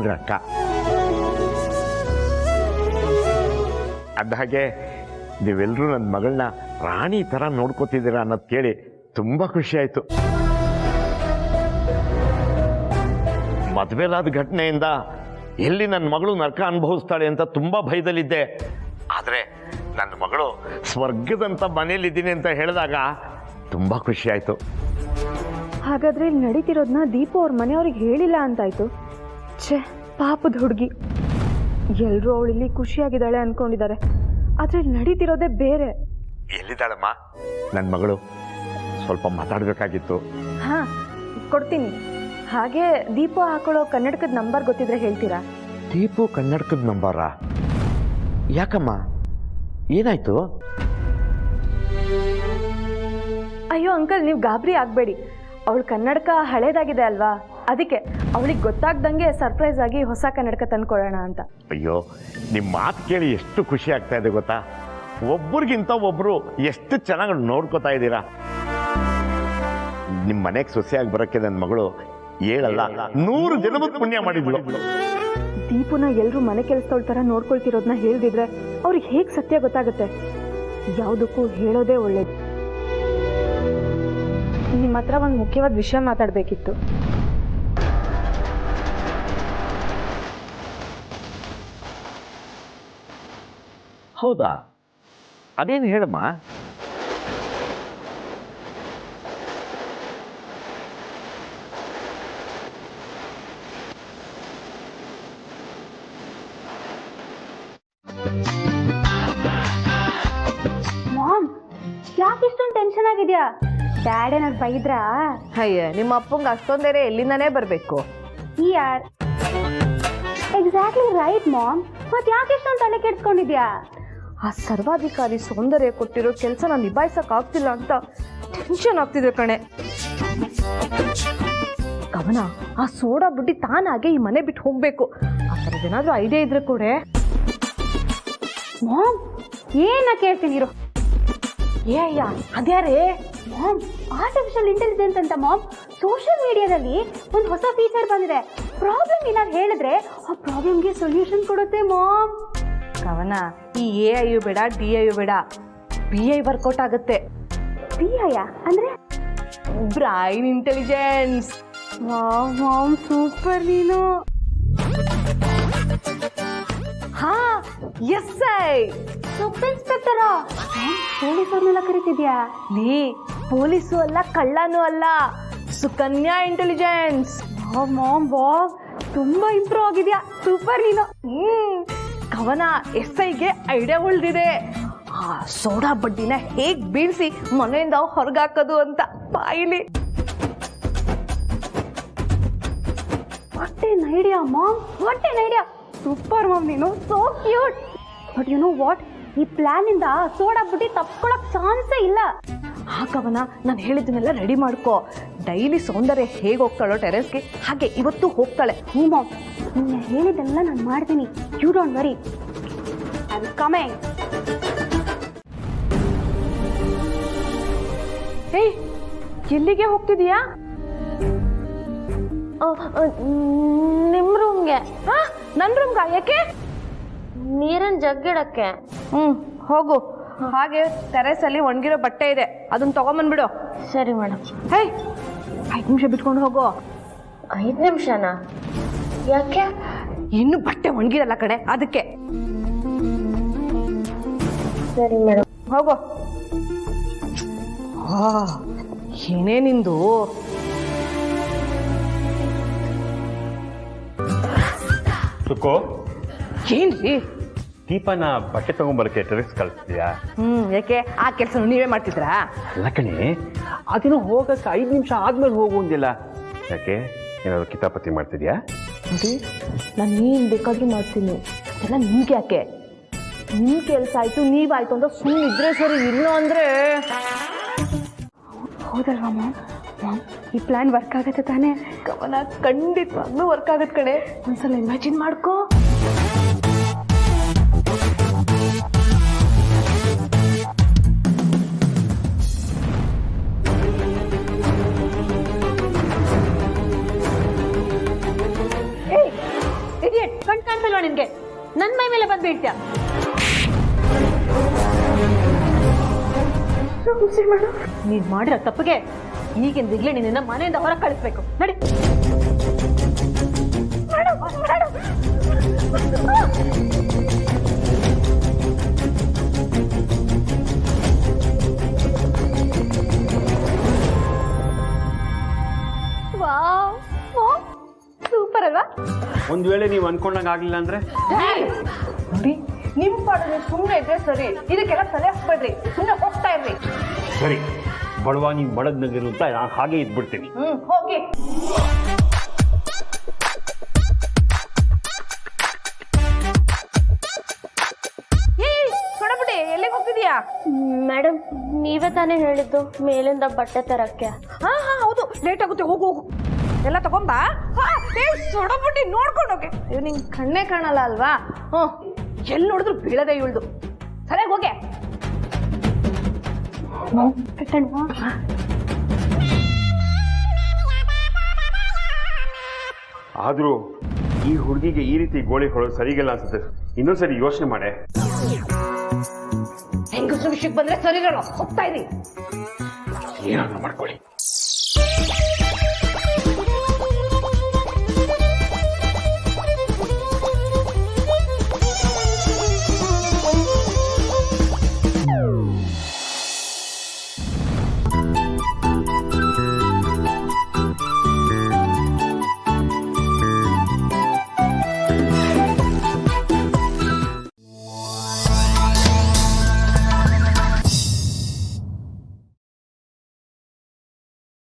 ಅಂದರೆ ಅಕ್ಕ. ಅಂದಹಾಗೆ ನೀವೆಲ್ಲರೂ ನನ್ನ ಮಗಳನ್ನ ರಾಣಿ ಥರ ನೋಡ್ಕೋತಿದ್ದೀರಾ ಅನ್ನೋದು ಕೇಳಿ ತುಂಬ ಖುಷಿ ಆಯಿತು. ಮದುವೆಲಾದ ಘಟನೆಯಿಂದ ಎಲ್ಲಿ ನನ್ನ ಮಗಳು ನರಕ ಅನುಭವಿಸ್ತಾಳೆ ಅಂತ ತುಂಬ ಭಯದಲ್ಲಿದ್ದೆ. ಆದರೆ ನನ್ನ ಮಗಳು ಸ್ವರ್ಗದಂಥ ಮನೇಲಿದ್ದೀನಿ ಅಂತ ಹೇಳಿದಾಗ ತುಂಬ ಖುಷಿ ಆಯಿತು. ಹಾಗಾದ್ರೆ ಇಲ್ಲಿ ನಡೀತಿರೋದನ್ನ ದೀಪು ಅವ್ರ ಮನೆಯವ್ರಿಗೆ ಹೇಳಿಲ್ಲ ಅಂತಾಯ್ತು. ಛೇ, ಪಾಪದ ಹುಡುಗಿ. ಎಲ್ಲರೂ ಅವಳಿಲ್ಲಿ ಖುಷಿಯಾಗಿದ್ದಾಳೆ ಅನ್ಕೊಂಡಿದ್ದಾರೆ, ಆದರೆ ಇಲ್ಲಿ ನಡೀತಿರೋದೇ ಬೇರೆ. ಎಲ್ಲಿದ್ದಾಳಮ್ಮ ನನ್ನ ಮಗಳು? ಸ್ವಲ್ಪ ಮಾತಾಡಬೇಕಾಗಿತ್ತು. ಹಾಂ, ಕೊಡ್ತೀನಿ. ಹಾಗೆ ದೀಪು ಹಾಕೊಳ್ಳೋ ಕನ್ನಡಕದ ನಂಬರ್ ಗೊತ್ತಿದ್ರೆ ಹೇಳ್ತೀರಾ? ದೀಪು ಕನ್ನಡಕದ ನಂಬರಾ? ಯಾಕಮ್ಮ, ಏನಾಯ್ತು? ಅಯ್ಯೋ ಅಂಕಲ್, ನೀವು ಗಾಬರಿ ಆಗಬೇಡಿ. ಅವಳು ಕನ್ನಡಕ ಹಳೇದಾಗಿದೆ ಅಲ್ವಾ, ಅದಕ್ಕೆ ಅವಳಿಗೆ ಗೊತ್ತಾಗ್ದಂಗೆ ಸರ್ಪ್ರೈಸ್ ಆಗಿ ಹೊಸ ಕನ್ನಡಕ ತಂದ್ಕೊಡೋಣ ಅಂತ. ಅಯ್ಯೋ, ನಿಮ್ಮ ಮಾತು ಕೇಳಿ ಎಷ್ಟು ಖುಷಿ ಆಗ್ತಾ ಇದೆ ಗೊತ್ತಾ? ಒಬ್ರಿಗಿಂತ ಒಬ್ರು ಎಷ್ಟು ಚೆನ್ನಾಗಿ ನೋಡ್ಕೋತಾ ಇದ್ದೀರಾ. ನಿಮ್ಮ ಮನೆಗೆ ಸೊಸೆಯಾಗಿ ಬರೋಕ್ಕೆ ನನ್ನ ಮಗಳು 7 ಅಲ್ಲ 100 ಜನ್ಮದ ಪುಣ್ಯ ಮಾಡಿದ್ಳು. ದೀಪುನ ಎಲ್ಲರೂ ಮನೆ ಕೆಲಸದವಳ ಥರ ನೋಡ್ಕೊಳ್ತಿರೋದನ್ನ ಹೇಳ್ದಿದ್ರೆ ಅವ್ರಿಗೆ ಹೇಗೆ ಸತ್ಯ ಗೊತ್ತಾಗುತ್ತೆ? ಯಾವುದಕ್ಕೂ ಹೇಳೋದೇ ಒಳ್ಳೇದು. ನಿಮ್ಮ ಹತ್ರ ಒಂದು ಮುಖ್ಯವಾದ ವಿಷಯ ಮಾತಾಡಬೇಕಿತ್ತು. ಹೌದಾ? ಅದೇನು ಹೇಳಮ್ಮ. ಮಾಮ್, ಯಾಕೆ ಇಷ್ಟೊಂದು ಟೆನ್ಷನ್ ಆಗಿದ್ಯಾ? ಡ್ಯಾಡ್ ಏನಾದ್ರು ಬೈದ್ರಾ? ಅಯ್ಯ, ನಿಮ್ಮ ಅಪ್ಪಂಗೆ ಅಷ್ಟೊಂದೇರೆ ಎಲ್ಲಿಂದಾನೇ ಬರಬೇಕು. ಯಾರ್ ಎಕ್ಸಾಕ್ಟ್ಲಿ ರೈಟ್ ಮಾಮ್. ಮತ್ತೆ ಯಾಕೆ ಇಷ್ಟೊಂದು ತಲೆ ಕೆಡ್ಸ್ಕೊಂಡಿದ್ಯಾ? ಆ ಸರ್ವಾಧಿಕಾರಿ ಸೌಂದರ್ಯ ಕೊಟ್ಟಿರೋ ಕೆಲಸನ ನಿಭಾಯಿಸಕ್ ಆಗ್ತಿಲ್ಲ ಅಂತ ಟೆನ್ಷನ್ ಆಗ್ತಿದೆ ಕಣೆ. ಕವನ, ಆ ಸೋಡಾ ಬುಡ್ಡಿ ತಾನಾಗೆ ಈ ಮನೆ ಬಿಟ್ಟು ಹೋಗ್ಬೇಕು. ಆ ಥರದ್ದೇನಾದ್ರೂ ಐಡಿಯಾ ಇದ್ರೆ ಕೂಡ. ಮಾಮ್, ಏನ ಕೇಳ್ತೀನಿರು? ಏ ಅಯ್ಯ, ಅದ್ಯಾರೇ? ಮಾಮ್, ಆರ್ಟಿಫಿಷಿಯಲ್ ಇಂಟೆಲಿಜೆನ್ಸ್ ಅಂತ ಮಾಮ್. ಸೋಷಿಯಲ್ ಮೀಡಿಯಾದಲ್ಲಿ ಒಂದು ಹೊಸ ಫೀಚರ್ ಬಂದಿದೆ. ಪ್ರಾಬ್ಲಮ್ ಏನಾದ್ರು ಹೇಳಿದ್ರೆ ಆ ಪ್ರಾಬ್ಲಮ್ಗೆ ಸೊಲ್ಯೂಷನ್ ಕೊಡುತ್ತೆ ಮಾಮ್. ಕವನ, ಈ AI ಬೇಡ, DI ಬೇಡ, BI ವರ್ಕೌಟ್ ಆಗುತ್ತೆ. BI ಅಂದ್ರೆ brain intelligence. Wow mom, super ನೀನು. ಹಾ, SI ಸಬ್ ಇನ್ಸ್ಪೆಕ್ಟರಾ? ಪೊಲೀಸರ್ನೆಲ್ಲ ಕರಿತಿದ್ಯಾ? ನೀ ಪೊಲೀಸು ಅಲ್ಲ, ಕಳ್ಳನೂ ಅಲ್ಲ, Sukanya intelligence. Wow mom, wow, ತುಂಬಾ ಇಂಪ್ರೂವ್ ಆಗಿದ್ಯಾ. ಸೂಪರ್ ನೀನು. ಕವನ, SIಗೆ ಐಡಿಯಾ ಉಳಿದಿದೆ. ಆ ಸೋಡಾ ಬಡ್ಡಿನ ಹೇಗ್ ಬೀಳ್ಸಿ ಮನೆಯಿಂದ ಹೊರಗಾಕೋದು ಅಂತ ಬಾಯಿಲಿ. What an idea mom, what an idea. Super mom ನೀನು, so cute. But you know what, ಈ ಪ್ಲಾನ್ ಇಂದ ಸೋಡಾ ಬುಡ್ಡಿ ತಪ್ಕೊಳಕ್ ಚಾನ್ಸೇ ಇಲ್ಲ. ಕವನ, ನಾನು ಹೇಳಿದ್ದನ್ನೆಲ್ಲ ರೆಡಿ ಮಾಡ್ಕೋ. ಡೈಲಿ ಸೌಂದರ್ಯ ಹೇಗೆ ಹೋಗ್ತಾಳೋ ಟೆರೆಸ್ಗೆ, ಹಾಗೆ ಇವತ್ತು ಹೋಗ್ತಾಳೆ. ಹ್ಞೂ ಮಾಮ್, ನೀನು ಹೇಳಿದ್ದೆಲ್ಲ ನಾನು ಮಾಡ್ತೀನಿ. You don't worry, I am coming. ಏಯ್, ಎಲ್ಲಿಗೆ ಹೋಗ್ತಿದೀಯಾ? ನಿಮ್ಮ ರೂಮ್ಗೆ. ನನ್ನ ರೂಮ್ಗ? ಯಾಕೆ? ನೀರಿನ ಜಗ್ಗಿಡಕ್ಕೆ. ಹೋಗು. ಹಾಗೆ ಟೆರೆಸ್ ಅಲ್ಲಿ ಒಣಗಿರೋ ಬಟ್ಟೆ ಇದೆ, ಅದನ್ನ ತಗೊಂಬಂದ್ಬಿಡು. ಸರಿ ಮೇಡಮ್. ಹೇ, 5 ನಿಮಿಷ ಬಿಟ್ಕೊಂಡು ಹೋಗು. 5 ನಿಮಿಷನಾ? ಯಾಕೆ? ಇನ್ನು ಬಟ್ಟೆ ಒಣಗಿರಲ್ಲ ಕಡೆ, ಅದಕ್ಕೆ. ಸರಿ ಮೇಡಮ್. ಹೋಗು. ಏನೇ ನಿಂದು? ಸುಕೋ, ಏನ್ರಿ? ದೀಪನ ಬಟ್ಟೆ ತಗೊಂಬರಕ್ಕೆ ಟೆರೆಸ್ ಕಳಿಸ್ತೀಯಾ? ಯಾಕೆ? ಆ ಕೆಲಸ ನೀವೇ ಮಾಡ್ತಿದ್ರಾ? ಅಲ್ಲ ಕಣೆ, ಅದೇನೋ ಹೋಗಕ್ಕೆ 5 ನಿಮಿಷ ಆದ್ಮೇಲೆ ಹೋಗುವಂದಿಲ್ಲ. ಯಾಕೆ, ಏನಾದ್ರು ಕಿತಾಪತಿ ಮಾಡ್ತಿದ್ಯಾ? ನೋಡಿ, ನಾನು ಏನು ಬೇಕಾದ್ರೂ ಮಾಡ್ತೀನಿ, ಅದೆಲ್ಲ ನಿಮ್ಗೆ ಯಾಕೆ? ನಿಮ್ಮ ಕೆಲಸ ಆಯ್ತು, ನೀವಾಯ್ತು ಅಂತ ಸುಮ್ಮನಿದ್ರೆ ಸರಿ. ಇಲ್ಲ ಅಂದ್ರೆ ಹೌದಲ್ವಾ ಮಾಮ್? ಮಾಮ್, ಈ ಪ್ಲಾನ್ ವರ್ಕ್ ಆಗುತ್ತೆ ತಾನೇ? ಕವನ, ಖಂಡಿತವಾಗ್ಲೂ ವರ್ಕ್ ಆಗತ್ ಕಡೆ. ಒಂದ್ಸಲ ಇಮ್ಯಾಜಿನ್ ಮಾಡ್ಕೋ. ನಿನ್ಗೆ ನನ್ ಮೈ ಮೇಲೆ ಬಂದು ಬೀಳ್ತೀಯ. ನೀನ್ ಮಾಡಿರೋ ತಪ್ಪಿಗೆ ಈಗಿಂದಿಗ್ಲೇ ನಿನ್ನ ಮನೆಯಿಂದ ಹೊರಗೆ ಕಳಿಸ್ಬೇಕು. ನಡಿ. ಸೂಪರ್ ಅಲ್ವಾ? ಒಂದ್ ವೇಳೆ ನೀವು ಅನ್ಕೊಂಡಂಗೆ ಆಗ್ಲಿಲ್ಲ ಅಂದ್ರೆ ನೋಡಿ, ನಿಮ್ ಪಾಡಿಗೆ ಸುಮ್ಮನೆ ಇದ್ರೆ ಸರಿ, ಇದಕ್ಕೆಲ್ಲ ತಲೆ ಹಾಕ್ಬೇಡ್ರಿ, ಸುಮ್ಮನೆ ಹೋಗ್ತಾ ಇರ್ರಿ. ಸರಿ, ಬಡವ ನೀನ್ ಬಡದ್ನಗಿರು ಅಂತ ನಾನು ಹಾಗೆ ಇದ್ಬಿಡ್ತೀನಿ. ಹೋಗಿ. ಸೊಡಬಿಡಿ, ಎಲ್ಲಿಗೆ ಹೋಗ್ತಿದ್ಯಾ? ಮೇಡಮ್ ನೀವೇ ತಾನೇ ಹೇಳಿದ್ದು ಮೇಲಿಂದ ಬಟ್ಟೆ ತರಕ್ಕೆ. ಹಾ ಹೌದು, ಲೇಟ್ ಆಗುತ್ತೆ, ಹೋಗು ಹೋಗು. ಎಲ್ಲ ತಗೊಂಬಾ. ಸೊಡಬಿಟ್ಟಿ ನೋಡ್ಕೊಂಡು ಹೋಗಿ. ನಿಂಗೆ ಕಣ್ಣೇ ಕಾಣಲ್ಲ ಅಲ್ವಾ? ಎಲ್ಲಿ ನೋಡಿದ್ರು ಬೀಳದೆ ಇಳ್ದು. ಸರಿಯಾಗಿ ಹೋಗೆ. ಆದ್ರೂ ಈ ಹುಡುಗಿಗೆ ಈ ರೀತಿ ಗೋಳಿ ಹೊಡೋದು ಸರಿಗಿಲ್ಲ ಅನ್ಸುತ್ತೆ. ಇನ್ನೊಂದ್ಸರಿ ಯೋಚನೆ ಮಾಡೆ. ಹೆಂಗಸ್ರ ವಿಷಯಕ್ಕೆ ಬಂದ್ರೆ ಸರಿ ಇರಲ್ಲ, ಹೋಗ್ತಾ ಇರಿ. ಏನಾದ್ರು ಮಾಡ್ಕೊಳ್ಳಿ.